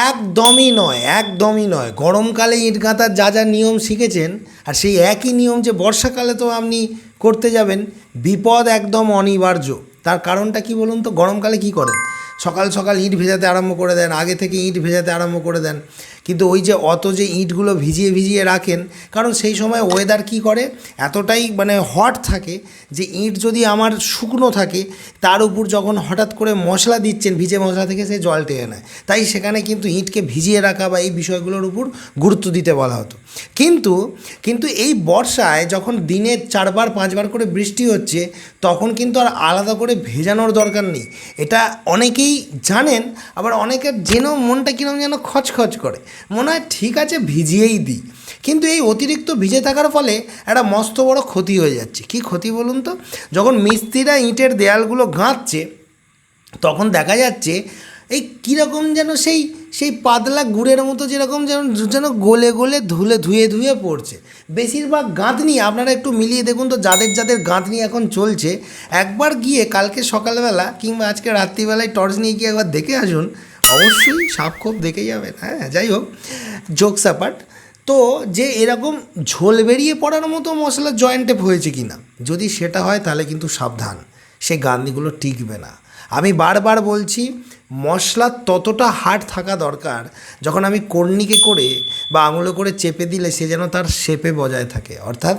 একদমই নয়, একদমই নয়। গরমকালে ইট গাঁথার যা যা নিয়ম শিখেছেন, আর সেই একই নিয়ম যে বর্ষাকালে তো আপনি করতে যাবেন, বিপদ একদম অনিবার্য। তার কারণটা কি বলুন তো? গরমকালে কি করেন? সকাল সকাল ইট ভেজাতে আরম্ভ করে দেন, আগে থেকে ইট ভেজাতে আরম্ভ করে দেন, কিন্তু ওই যে অত যে ইটগুলো ভিজিয়ে ভিজিয়ে রাখেন, কারণ সেই সময় ওয়েদার কি করে, এতটাই মানে হট থাকে যে ইট যদি আমার শুকনো থাকে, তার উপর যখন হঠাৎ করে মশলা দিচ্ছেন, ভিজে মশলা থেকে সে জল টেনে নেয়। তাই সেখানে কিন্তু ইটকে ভিজিয়ে রাখা বা এই বিষয়গুলোর উপর গুরুত্ব দিতে বলা হতো। কিন্তু কিন্তু এই বর্ষায় যখন দিনে 4বার 5বার করে বৃষ্টি হচ্ছে, তখন কিন্তু আর আলাদা করে ভেজানোর দরকার নেই। এটা অনেকেই জানেন, আবার অনেকের জেনেও মনটা কীরকম যেন খচখচ করে, মনে হয় ঠিক আছে ভিজিয়েই দিই। কিন্তু এই অতিরিক্ত ভিজে থাকার ফলে একটা মস্ত বড় ক্ষতি হয়ে যাচ্ছে। কী ক্ষতি বলুন তো? যখন মিস্ত্রিরা ইটের দেয়ালগুলো গাঁথছে, তখন দেখা যাচ্ছে এই কীরকম যেন সেই সেই পাতলা গুড়ের মতো, যেরকম যেন যেন গলে গলে ধুয়ে ধুয়ে পড়ছে। বেশিরভাগ গাঁথনি আপনারা একটু মিলিয়ে দেখুন তো, যাদের যাদের গাঁথনি এখন চলছে, একবার গিয়ে কালকে সকালবেলা কিংবা আজকে রাত্রিবেলায় টর্চ নিয়ে গিয়ে একবার দেখে আসুন, অবশ্যই সাপ খোপ দেখে যাবেন। হ্যাঁ, যাই হোক, জোকস অ্যাপার্ট। তো যে এরকম ঝোল বেরিয়ে পড়ার মতো মশলা জয়েন্টেপ হয়েছে কি না, যদি সেটা হয় তাহলে কিন্তু সাবধান, সে গাঁথনিগুলো টিকবে না। আমি বারবার বলছি, মশলা ততটা হার্ড থাকা দরকার, যখন আমি কর্নিকে করে বা আঙুলে করে চেপে দিলে সে যেন তার শেপে বজায় থাকে, অর্থাৎ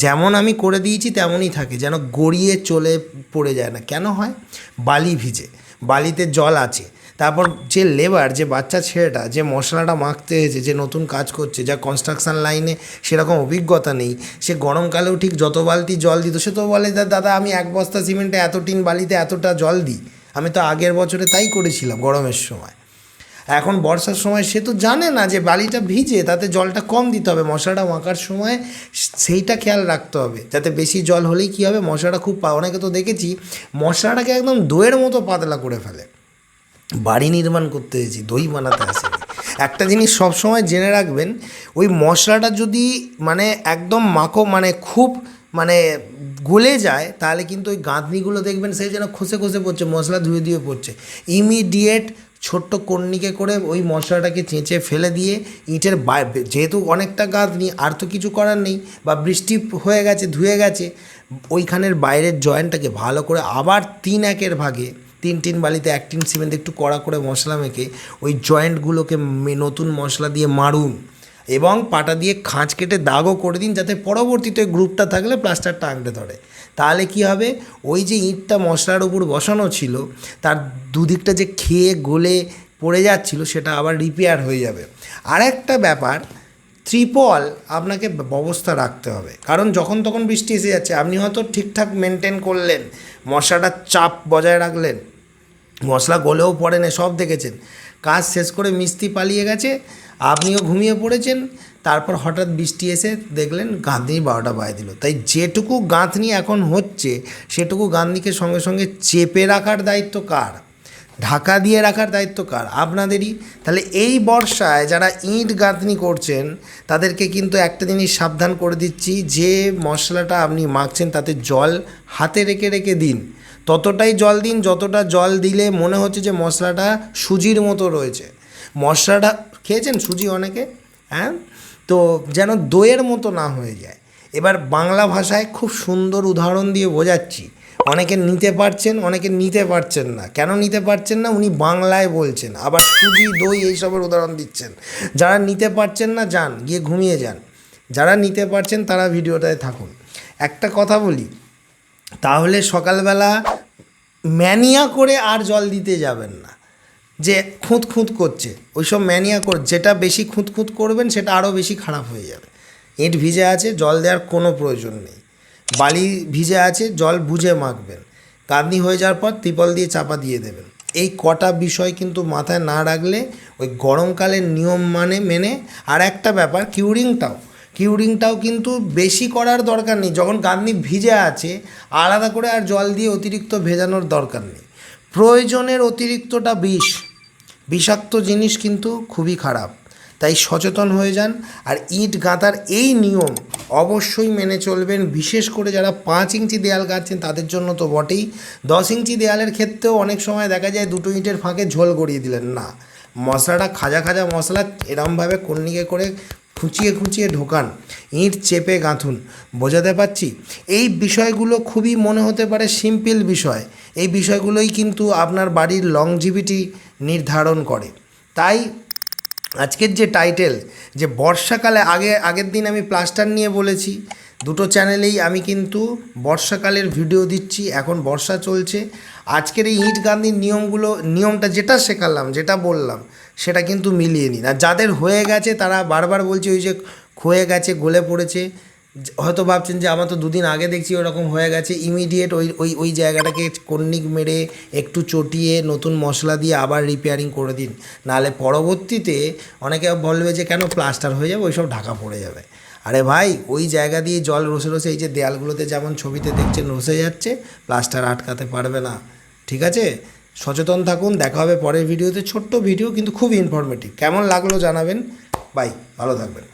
যেমন আমি করে দিয়েছি তেমনই থাকে, যেন গড়িয়ে চলে পড়ে যায় না। কেন হয়? বালি ভিজে, বালিতে জল আছে। তারপর যে লেবার, যে বাচ্চা ছেলেটা যে মশলাটা মাখতে হয়েছে, যে নতুন কাজ করছে, যা কনস্ট্রাকশান লাইনে সেরকম অভিজ্ঞতা নেই, সে গরমকালেও ঠিক যত বালতি জল দিত, সে তো বলে দাদা আমি 1 বস্তা সিমেন্টে এত টিন বালিতে এতটা জল দিই, আমি তো আগের বছরে তাই করেছিলাম গরমের সময়। এখন বর্ষার সময় সে তো জানে না যে বালিটা ভিজে, তাতে জলটা কম দিতে হবে, মশলাটা মাখার সময় সেইটা খেয়াল রাখতে হবে, যাতে বেশি জল হলেই কী হবে, মশলাটা খুব অনেকে তো দেখেছি মশলাটাকে একদম দইয়ের মতো পাতলা করে ফেলে। বাড়ি নির্মাণ করতে এসেছি, দই বানাতে আসেনি। একটা জিনিস সবসময় জেনে রাখবেন, ওই মশলাটা যদি মানে একদম মানে খুব মানে গলে যায়, তাহলে কিন্তু ওই গাঁথনিগুলো দেখবেন সেই যেন খসে খসে পড়ছে, মশলা ধুয়ে ধুয়ে পড়ছে। ইমিডিয়েট ছোট্ট কর্নিকে করে ওই মশলাটাকে চেঁচে ফেলে দিয়ে ইটের যেহেতু অনেকটা গাঁথনি, আর তো কিছু করার নেই, বা বৃষ্টি হয়ে গেছে ধুয়ে গেছে, ওইখানের বাইরের জয়েন্টটাকে ভালো করে আবার 3/1 ভাগে 3 বালিতে 1 টিন সিমেন্ট একটু কড়া করে মশলা মেখে ওই জয়েন্টগুলোকে নতুন মশলা দিয়ে মারুন, এবং পাটা দিয়ে খাঁজ কেটে দাগও করে দিন, যাতে পরবর্তীতে গ্রুপটা থাকলে প্লাস্টারটা আঁকড়ে ধরে। তাহলে কি হবে, ওই যে ইঁটটা মশলার উপর বসানো ছিল, তার দুদিকটা যে খেয়ে গলে পড়ে যাচ্ছিল, সেটা আবার রিপেয়ার হয়ে যাবে। আর একটা ব্যাপার, ত্রিপল আপনাকে ব্যবস্থা রাখতে হবে, কারণ যখন তখন বৃষ্টি এসে যাচ্ছে, আপনি হয়তো ঠিকঠাক মেনটেন করলেন, মশলাটার চাপ বজায় রাখলেন, মশলা গলেও পড়ে না, সব দেখেছেন, কাজ শেষ করে মিস্ত্রি পালিয়ে গেছে, আপনিও ঘুমিয়ে পড়েছেন, তারপর হঠাৎ বৃষ্টি এসে দেখলেন গাঁথনি 12টা বাজিয়ে দিল। তাই যেটুকু গাঁথনি এখন হচ্ছে, সেটুকু গাঁথনিকে সঙ্গে সঙ্গে চেপে রাখার দায়িত্ব কার? ঢাকা দিয়ে রাখার দায়িত্ব কার? আপনাদেরই। তাহলে এই বর্ষায় যারা ইঁট গাঁথনি করছেন, তাদেরকে কিন্তু একটা জিনিস সাবধান করে দিচ্ছি, যে মশলাটা আপনি মাখছেন তাতে জল হাতে রেখে রেখে দিন, ততটাই জল দিন যতটা জল দিলে মনে হচ্ছে যে মশলাটা সুজির মতো রয়েছে। মশলাটা খেয়েছেন সুজি অনেকে, হ্যাঁ, তো যেন দইয়ের মতো না হয়ে যায়। এবার বাংলা ভাষায় খুব সুন্দর উদাহরণ দিয়ে বোঝাচ্ছি, অনেকে নিতে পারছেন, অনেকে নিতে পারছেন না। কেন নিতে পারছেন না? উনি বাংলায় বলছেন, আবার সুজি দই এইসবের উদাহরণ দিচ্ছেন। যারা নিতে পারছেন না, যান গিয়ে ঘুমিয়ে যান। যারা নিতে পারছেন তারা ভিডিওটায় থাকুন। একটা কথা বলি, তাহলে সকালবেলা ম্যানিয়া করে আর জল দিতে যাবেন না, যে খুঁত খুঁত করছে, ওইসব ম্যানিয়া করে, যেটা বেশি খুঁত খুঁত করবেন সেটা আরও বেশি খারাপ হয়ে যাবে। ইঁট ভিজে আছে, জল দেওয়ার কোনো প্রয়োজন নেই। বালি ভিজে আছে, জল বুঝে মাখবেন। গাঁথনি হয়ে যাওয়ার পর ত্রিপল দিয়ে চাপা দিয়ে দেবেন। এই কটা বিষয় কিন্তু মাথায় না রাখলে ওই গরমকালের নিয়ম মেনে। আর একটা ব্যাপার, কিউরিংটাও কিন্তু বেশি করার দরকার নেই। যখন গাঁথনি ভিজে আছে, আলাদা করে আর জল দিয়ে অতিরিক্ত ভেজানোর দরকার নেই। প্রয়োজনের অতিরিক্তটা বিষাক্ত জিনিস কিন্তু খুবই খারাপ। তাই সচেতন হয়ে যান। আর ইঁট গাঁথার এই নিয়ম অবশ্যই মেনে চলবেন, বিশেষ করে যারা 5 ইঞ্চি দেয়াল গাঁথছেন তাদের জন্য তো বটেই। 10 ইঞ্চি দেয়ালের ক্ষেত্রেও অনেক সময় দেখা যায় 2 ইঁটের ফাঁকে ঝোল গড়িয়ে দিলেন, না, মশলাটা খাজা খাজা মশলা এরমভাবে কন্নিকে করে খুঁচিয়ে খুঁচিয়ে ঢোকান, ইঁট চেপে গাঁথুন। বোঝাতে পারছি? এই বিষয়গুলো খুবই মনে হতে পারে সিম্পল বিষয়, এই বিষয়গুলোই কিন্তু আপনার বাড়ির লংজিভিটি নির্ধারণ করে। তাই আজকের যে টাইটেল, যে বর্ষাকালে আগের দিন আমি প্লাস্টার নিয়ে বলেছি, দুটো চ্যানেলেই আমি কিন্তু বর্ষাকালের ভিডিও দিচ্ছি। এখন বর্ষা চলছে, আজকের এই ইঁট গাঁথনির নিয়মটা যেটা শেখালাম, যেটা বললাম, সেটা কিন্তু মিলিয়ে নিন। আর যাদের হয়ে গেছে তারা বারবার বলছে ওই যে ক্ষয়ে গেছে, গলে পড়েছে, হয়তো ভাবছেন যে আমার তো দুদিন আগে দেখছি ওরকম হয়ে গেছে, ইমিডিয়েট ওই জায়গাটাকে কন্নিক মেরে একটু চটিয়ে নতুন মশলা দিয়ে আবার রিপেয়ারিং করে দিন। নাহলে পরবর্তীতে অনেকে বলবে যে কেন প্লাস্টার হয়ে যাবে, ওইসব ঢাকা পড়ে যাবে। আরে ভাই, ওই জায়গা দিয়ে জল রসে রসে এই যে দেয়ালগুলোতে যেমন ছবিতে দেখছেন রসে যাচ্ছে, প্লাস্টার আটকাতে পারবে না। ঠিক আছে, সচেতন থাকুন। দেখা হবে পরের ভিডিওতে, ছোট্ট ভিডিও কিন্তু খুব ইনফরমেটিভ। কেমন লাগলো জানাবেন। বাই, ভালো থাকবেন।